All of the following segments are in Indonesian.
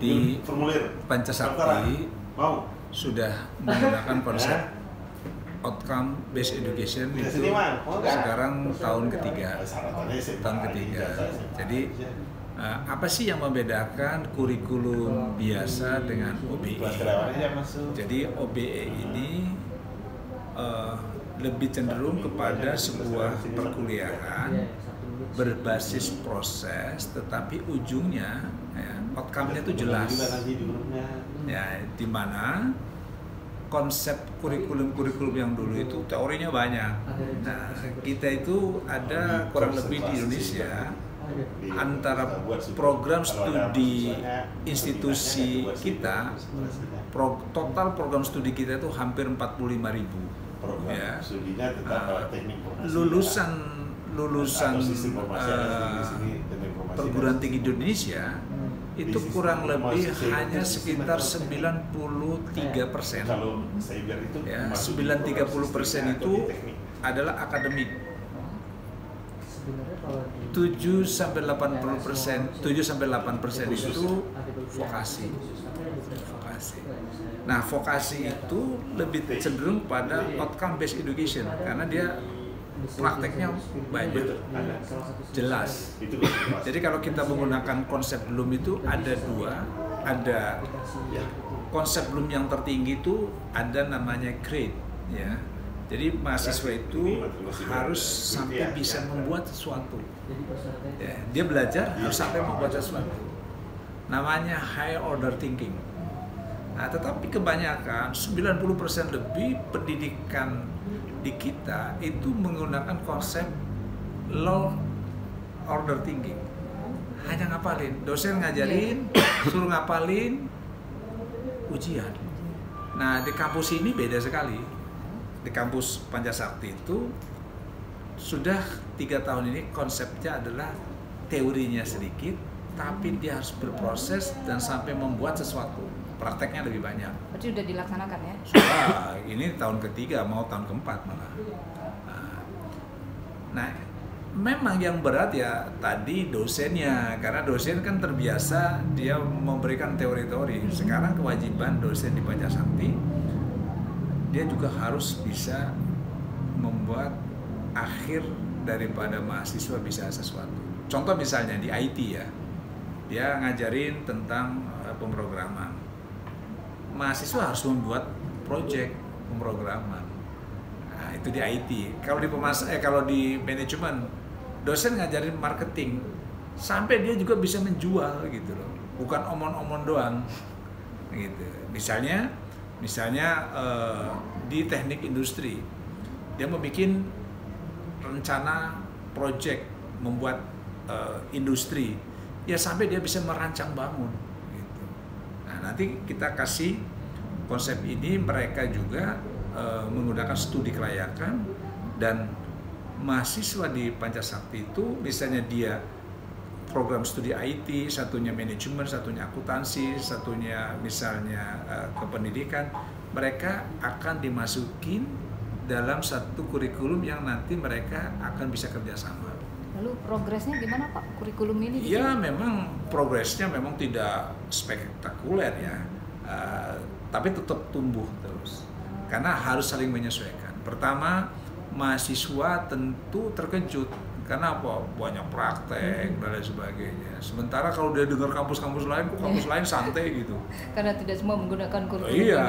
Di Pancasakti sudah menggunakan konsep outcome based education itu sekarang tahun ketiga. Jadi apa sih yang membedakan kurikulum biasa dengan OBE? Jadi OBE ini lebih cenderung kepada sebuah perkuliahan berbasis proses, tetapi ujungnya outcome-nya itu jelas. Ya, di mana konsep kurikulum yang dulu itu teorinya banyak. Nah, kita itu ada kurang lebih di Indonesia antara program studi institusi kita, total program studi kita itu hampir 45.000. Ya. Lulusan perguruan tinggi Indonesia itu kurang lebih hanya sekitar 93%. Ya, 93% itu adalah akademik. 7-8% itu vokasi. Nah, vokasi itu lebih cenderung pada outcome based education karena dia prakteknya banyak, jelas. Jadi kalau kita menggunakan konsep Bloom itu ada dua, ada konsep Bloom yang tertinggi itu ada namanya grade, ya. Jadi mahasiswa itu harus sampai bisa membuat sesuatu. Ya, dia belajar harus sampai membuat sesuatu. Namanya high order thinking. Nah, tetapi kebanyakan 90% lebih pendidikan di kita itu menggunakan konsep low order thinking. Hanya ngapalin, dosen ngajarin, suruh ngapalin, ujian. Nah, di kampus ini beda sekali. Di kampus Pancasakti itu sudah 3 tahun ini konsepnya adalah teorinya sedikit, tapi dia harus berproses dan sampai membuat sesuatu. Prakteknya lebih banyak. Berarti sudah dilaksanakan ya? Sudah, ini tahun ketiga, mau tahun keempat malah. Nah, memang yang berat ya tadi dosennya, karena dosen kan terbiasa dia memberikan teori-teori. Sekarang kewajiban dosen di Pancasakti, dia juga harus bisa membuat akhir daripada mahasiswa bisa sesuatu. Contoh misalnya di IT ya, dia ngajarin tentang pemrograman. Mahasiswa harus membuat proyek pemrograman. Nah, itu di IT. Kalau di kalau di manajemen, dosen ngajarin marketing, sampai dia juga bisa menjual gitu loh. Bukan omong-omong doang. Gitu. Misalnya di teknik industri, dia membuat rencana proyek membuat industri, ya sampai dia bisa merancang bangun. Nah, nanti kita kasih konsep ini, mereka juga menggunakan studi kelayakan, dan mahasiswa di Pancasakti itu misalnya dia program studi IT, satunya manajemen, satunya akuntansi, satunya misalnya kependidikan, mereka akan dimasukin dalam satu kurikulum yang nanti mereka akan bisa kerjasama. Lalu progresnya gimana Pak, kurikulum ini? Ya memang progresnya memang tidak spektakuler ya, tapi tetap tumbuh terus. Karena harus saling menyesuaikan. Pertama, mahasiswa tentu terkejut, karena apa? Banyak praktek dan lain sebagainya. Sementara kalau dia dengar kampus-kampus lain, kok kampus lain santai gitu. Karena tidak semua menggunakan kurikulum. Iya,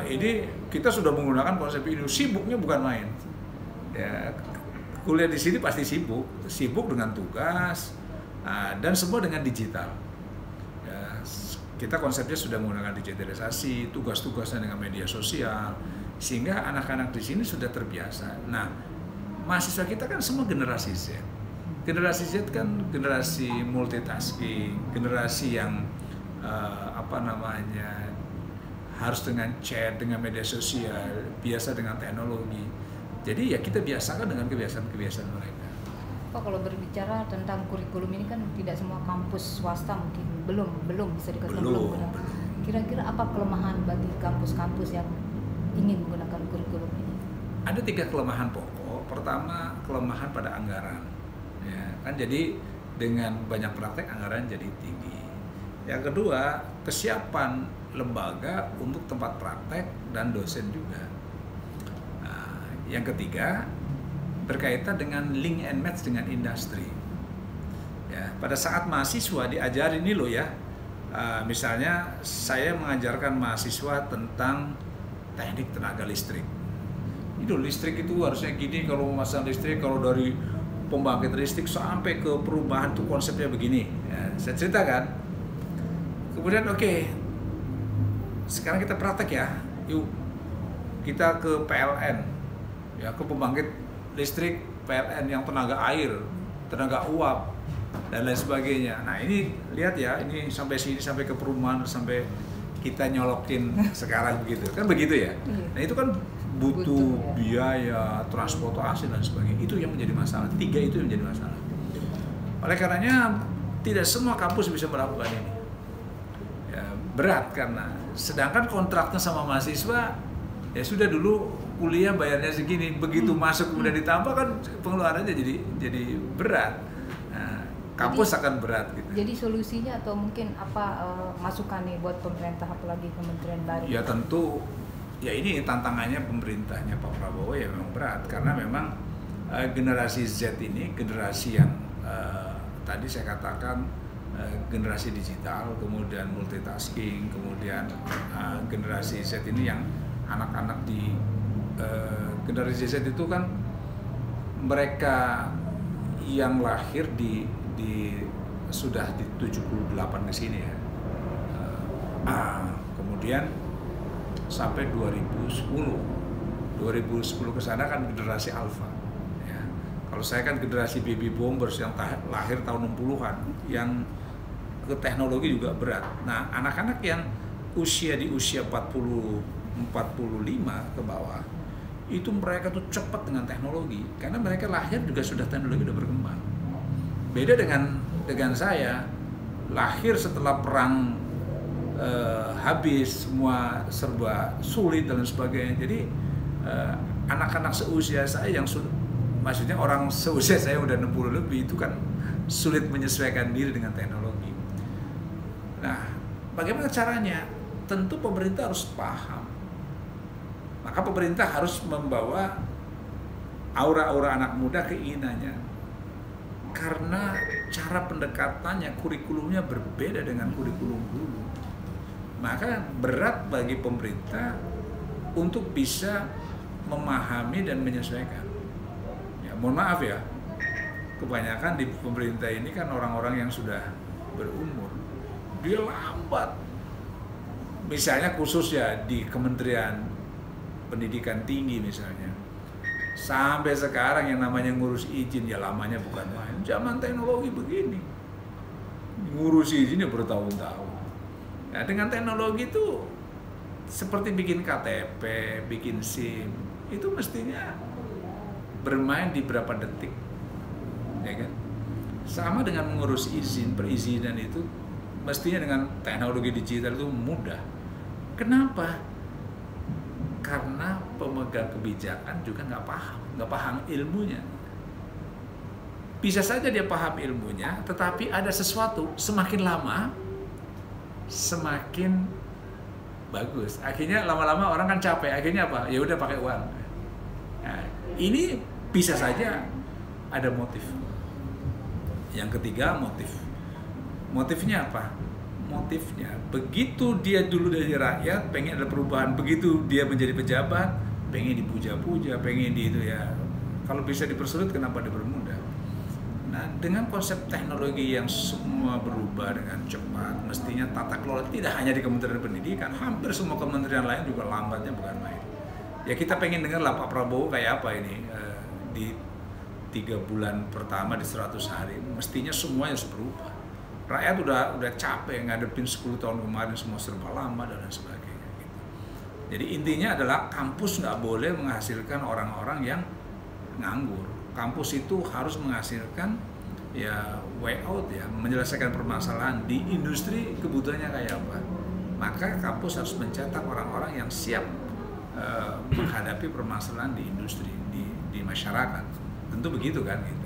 ini kita sudah menggunakan konsep ini, sibuknya bukan main. Ya, kuliah di sini pasti sibuk dengan tugas, dan semua dengan digital. Ya, kita konsepnya sudah menggunakan digitalisasi, tugas-tugasnya dengan media sosial, sehingga anak-anak di sini sudah terbiasa. Nah, mahasiswa kita kan semua generasi Z. Generasi Z kan generasi multitasking, generasi yang harus dengan chat, dengan media sosial, biasa dengan teknologi. Jadi ya kita biasakan dengan kebiasaan-kebiasaan mereka. Pak, kalau berbicara tentang kurikulum ini kan tidak semua kampus swasta mungkin belum bisa dikatakan belum. Kira-kira apa kelemahan bagi kampus-kampus yang ingin menggunakan kurikulum ini? Ada 3 kelemahan pokok. Pertama, kelemahan pada anggaran. Ya, kan jadi dengan banyak praktek anggaran jadi tinggi. Yang kedua, kesiapan lembaga untuk tempat praktek dan dosen juga. Nah, yang ketiga, berkaitan dengan link and match dengan industri. Ya, pada saat mahasiswa diajarin ini loh ya, misalnya saya mengajarkan mahasiswa tentang teknik tenaga listrik. Itu listrik itu harusnya gini, kalau memasang listrik, kalau dari pembangkit listrik sampai ke perubahan tuh konsepnya begini. Ya, saya ceritakan. Kemudian oke, sekarang kita praktek ya, yuk kita ke PLN, ya ke pembangkit listrik PLN yang tenaga air, tenaga uap dan lain sebagainya. Nah ini lihat ya, ini sampai sini, sampai ke perumahan, sampai kita nyolokin sekarang begitu, kan begitu ya. Nah itu kan butuh biaya, transportasi dan sebagainya. Itu yang menjadi masalah. 3 itu yang menjadi masalah. Oleh karenanya tidak semua kampus bisa melakukan ini. Ya, berat karena sedangkan kontraknya sama mahasiswa ya sudah dulu kuliah bayarnya segini, begitu masuk kemudian ditambah kan pengeluarannya jadi berat. Nah, kampus akan berat gitu. Jadi solusinya atau mungkin apa masukan nih buat pemerintah apalagi kementerian baru? Ya tentu ya ini tantangannya pemerintahnya Pak Prabowo ya memang berat karena memang generasi Z ini generasi yang tadi saya katakan generasi digital, kemudian multitasking, kemudian generasi Z ini yang anak-anak di generasi Z itu kan mereka yang lahir di sudah di 78 ke sini ya. Kemudian sampai 2010 ke sana kan generasi alpha ya. Kalau saya kan generasi baby boomers yang lahir tahun 60-an yang ke teknologi juga berat. Nah, anak-anak yang di usia 45 ke bawah itu mereka tuh cepat dengan teknologi karena mereka lahir juga sudah teknologi udah berkembang. Beda dengan saya lahir setelah perang habis, semua serba sulit dan sebagainya. Jadi anak-anak seusia saya yang maksudnya orang seusia saya udah 60 lebih itu kan sulit menyesuaikan diri dengan teknologi. Nah, bagaimana caranya? Tentu pemerintah harus paham. Maka pemerintah harus membawa aura-aura anak muda keinginannya. Karena cara pendekatannya, kurikulumnya berbeda dengan kurikulum dulu. Maka berat bagi pemerintah untuk bisa memahami dan menyesuaikan. Ya, mohon maaf ya, kebanyakan di pemerintah ini kan orang-orang yang sudah berumur. Dia lambat. Misalnya khusus ya di Kementerian Pendidikan Tinggi misalnya. Sampai sekarang yang namanya ngurus izin ya lamanya bukan main. Zaman teknologi begini. Ngurus izinnya bertahun-tahun. Nah, dengan teknologi itu seperti bikin KTP, bikin SIM, itu mestinya bermain di berapa detik, ya kan? Sama dengan mengurus izin, perizinan itu mestinya dengan teknologi digital itu mudah. Kenapa? Karena pemegang kebijakan juga nggak paham ilmunya. Bisa saja dia paham ilmunya, tetapi ada sesuatu semakin lama semakin bagus. Akhirnya lama-lama orang kan capek. Akhirnya apa? Ya udah pakai uang. Nah, ini bisa saja ada motif. Yang ketiga motif. Motifnya apa? Motifnya begitu dia dulu dari rakyat pengen ada perubahan, begitu dia menjadi pejabat pengen dipuja-puja, pengen di itu ya. Kalau bisa dipersulit kenapa dipermudah? Nah, dengan konsep teknologi yang semua berubah dengan cepat, mestinya tata kelola tidak hanya di Kementerian Pendidikan, hampir semua kementerian lain juga lambatnya bukan main. Ya kita pengen dengar lah Pak Prabowo kayak apa ini di 3 bulan pertama di 100 hari, mestinya semuanya harus berubah. Rakyat udah capek ngadepin 10 tahun kemarin semua serba lama dan lain sebagainya. Gitu. Jadi intinya adalah kampus nggak boleh menghasilkan orang-orang yang nganggur. Kampus itu harus menghasilkan ya way out ya, menyelesaikan permasalahan di industri kebutuhannya kayak apa. Maka kampus harus mencetak orang-orang yang siap menghadapi permasalahan di industri, di masyarakat. Tentu begitu kan. Gitu.